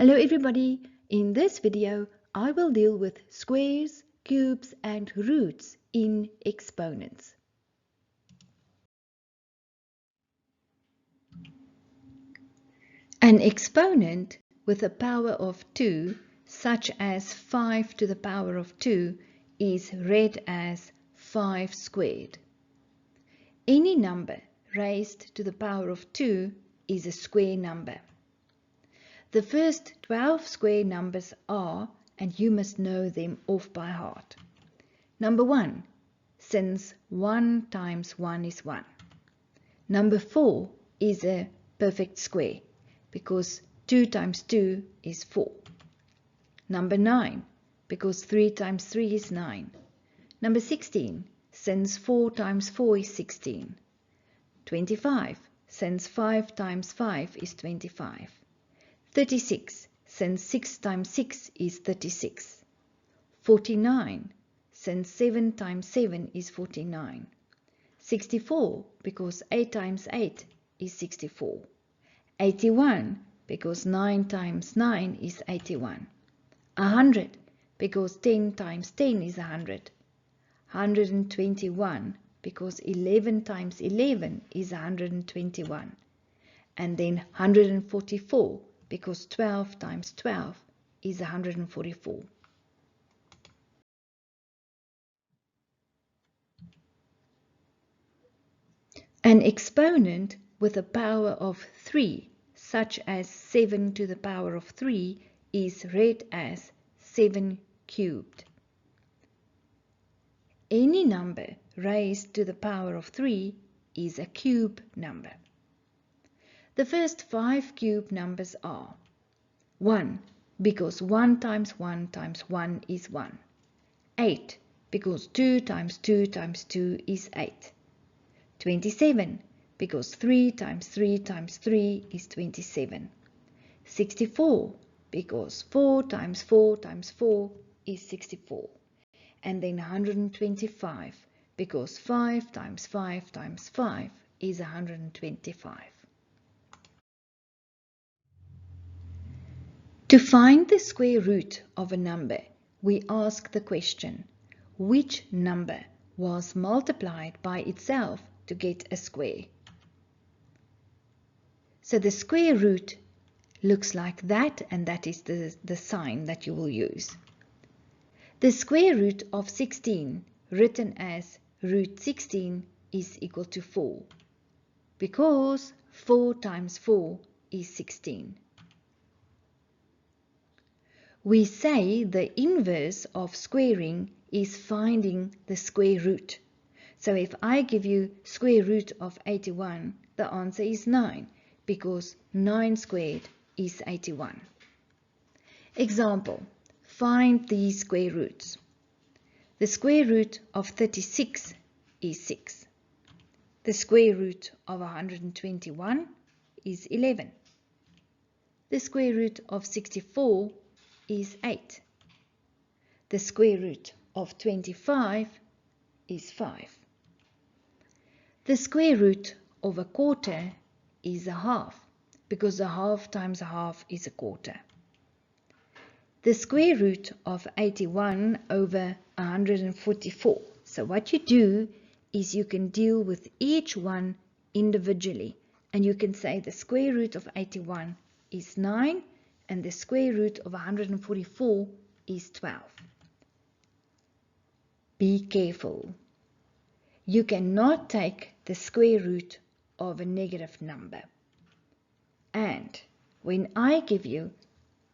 Hello everybody, in this video I will deal with squares, cubes and roots in exponents. An exponent with a power of 2, such as 5 to the power of 2, is read as 5 squared. Any number raised to the power of 2 is a square number. The first 12 square numbers are, and you must know them off by heart. Number 1, since 1 times 1 is 1. Number 4 is a perfect square because 2 times 2 is 4. Number 9, because 3 times 3 is 9. Number 16, since 4 times 4 is 16. 25, since 5 times 5 is 25. 36, since 6 times 6 is 36. 49, since 7 times 7 is 49. 64, because 8 times 8 is 64. 81, because 9 times 9 is 81. 100, because 10 times 10 is 100. 121, because 11 times 11 is 121. And then 144, because 12 times 12 is 144. An exponent with a power of 3, such as 7 to the power of 3, is read as 7 cubed. Any number raised to the power of 3 is a cube number. The first 5 cube numbers are 1, because 1 times 1 times 1 is 1. 8, because 2 times 2 times 2 is 8. 27, because 3 times 3 times 3 is 27. 64, because 4 times 4 times 4 is 64. And then 125, because 5 times 5 times 5 is 125. To find the square root of a number, we ask the question, which number was multiplied by itself to get a square? So the square root looks like that, and that is the sign that you will use. The square root of 16, written as root 16, is equal to 4, because 4 times 4 is 16. We say the inverse of squaring is finding the square root. So if I give you square root of 81, the answer is 9, because 9 squared is 81. Example, find these square roots. The square root of 36 is 6. The square root of 121 is 11. The square root of 64 is 8. The square root of 25 is 5. The square root of a quarter is a half, because a half times a half is a quarter. The square root of 81 over 144. So what you do is you can deal with each one individually, and you can say the square root of 81 is 9, and the square root of 144 is 12. Be careful. You cannot take the square root of a negative number. And when I give you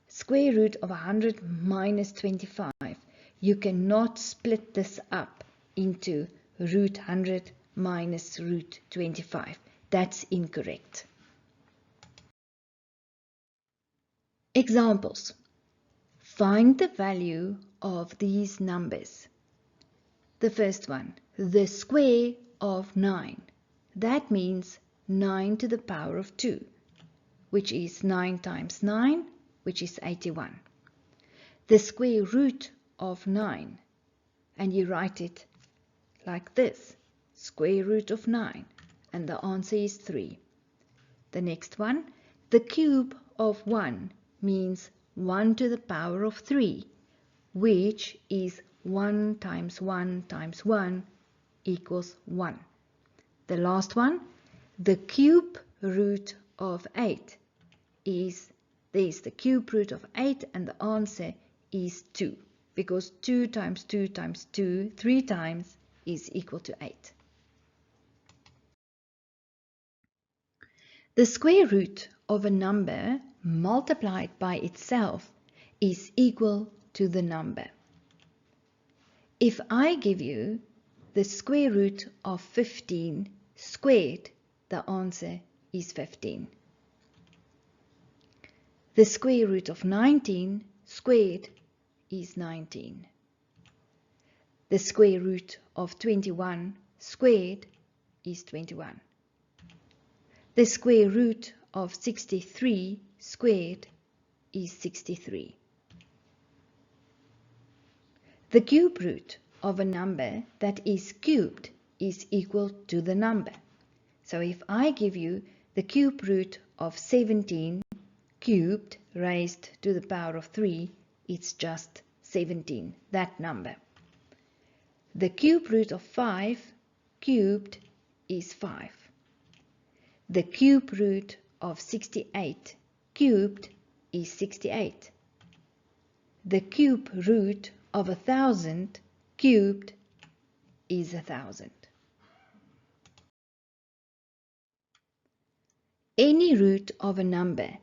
square root of 100 minus 25, you cannot split this up into root 100 minus root 25. That's incorrect. Examples. Find the value of these numbers. The first one, the square of 9. That means 9 to the power of 2, which is 9 times 9, which is 81. The square root of 9, and you write it like this, square root of 9, and the answer is 3. The next one, the cube of 1, means 1 to the power of 3, which is 1 times 1 times 1 equals 1. The last one, the cube root of 8 is, there's the cube root of 8 and the answer is 2, because 2 times 2 times 2, 3 times, is equal to 8. The square root of a number multiplied by itself is equal to the number. If I give you the square root of 15 squared, the answer is 15. The square root of 19 squared is 19. The square root of 21 squared is 21. The square root of 63 squared is 63. The cube root of a number that is cubed is equal to the number. So if I give you the cube root of 17 cubed raised to the power of 3, it's just 17, that number. The cube root of 5 cubed is 5. The cube root of 68 cubed is 68. The cube root of 1,000 cubed is 1,000. Any root of a number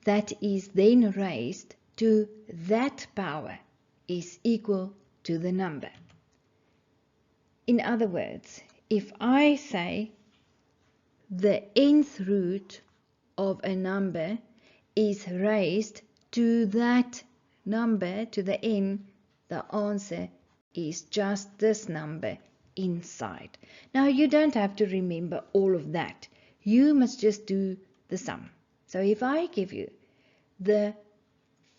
that is then raised to that power is equal to the number. In other words, if I say the nth root of a number is raised to that number, to the n, the answer is just this number inside. Now you don't have to remember all of that. You must just do the sum. So if I give you the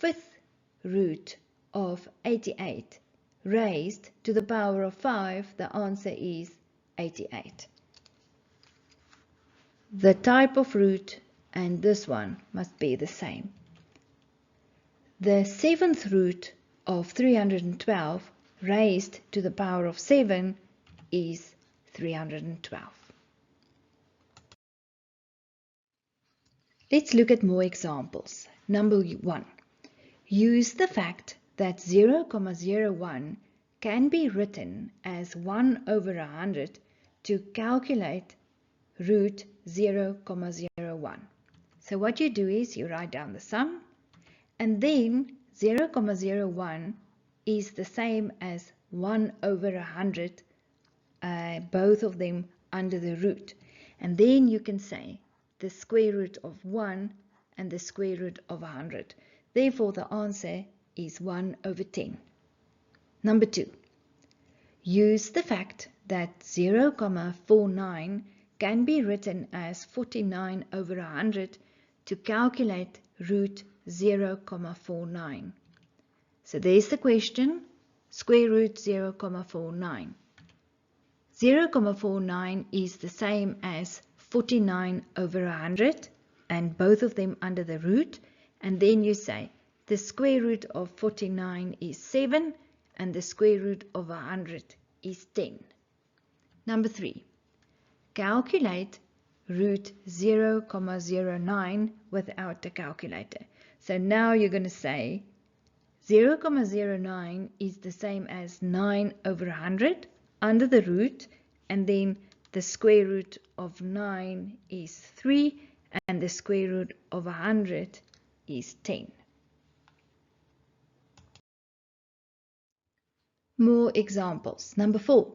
5th root of 88 raised to the power of 5, the answer is 88. The type of root and this one must be the same. The 7th root of 312 raised to the power of 7 is 312. Let's look at more examples. Number 1. Use the fact that 0,01 can be written as 1 over 100 to calculate root 0,01. So what you do is you write down the sum, and then 0,01 is the same as 1 over 100, both of them under the root. And then you can say the square root of 1 and the square root of 100. Therefore, the answer is 1 over 10. Number 2. Use the fact that 0,49 can be written as 49 over 100 to calculate root 0,49. So there's the question, square root 0,49. 0,49 is the same as 49 over 100 and both of them under the root, and then you say the square root of 49 is 7 and the square root of 100 is 10. Number 3. Calculate root 0,09 without the calculator. So now you're going to say 0,09 is the same as 9 over 100 under the root, and then the square root of 9 is 3 and the square root of 100 is 10. More examples. Number 4.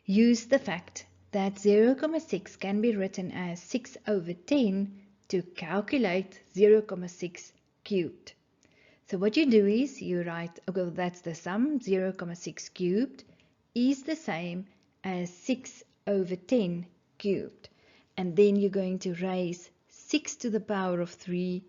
Use the fact that 0,6 can be written as 6 over 10 to calculate 0,6 cubed. So what you do is you write, okay, that's the sum, 0,6 cubed is the same as 6 over 10 cubed. And then you're going to raise 6 to the power of 3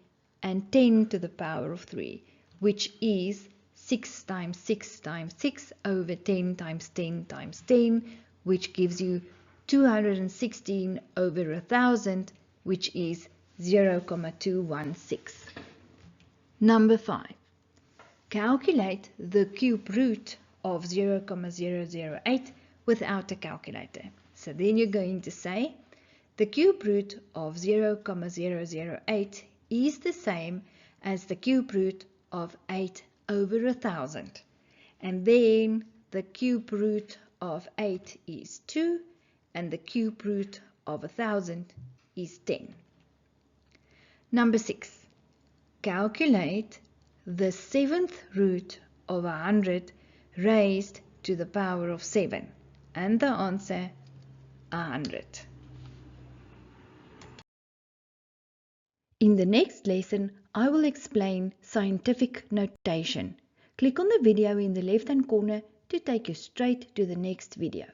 and 10 to the power of 3, which is 6 times 6 times 6 over 10 times 10 times 10, which gives you 216 over 1,000, which is 0,216. Number 5. Calculate the cube root of 0,008 without a calculator. So then you're going to say the cube root of 0,008 is the same as the cube root of 8 over 1,000. And then the cube root of 8 is 2 and the cube root of 1,000 is 10. Number 6. Calculate the 7th root of 100 raised to the power of 7. And the answer, 100. In the next lesson, I will explain scientific notation. Click on the video in the left-hand corner to take you straight to the next video.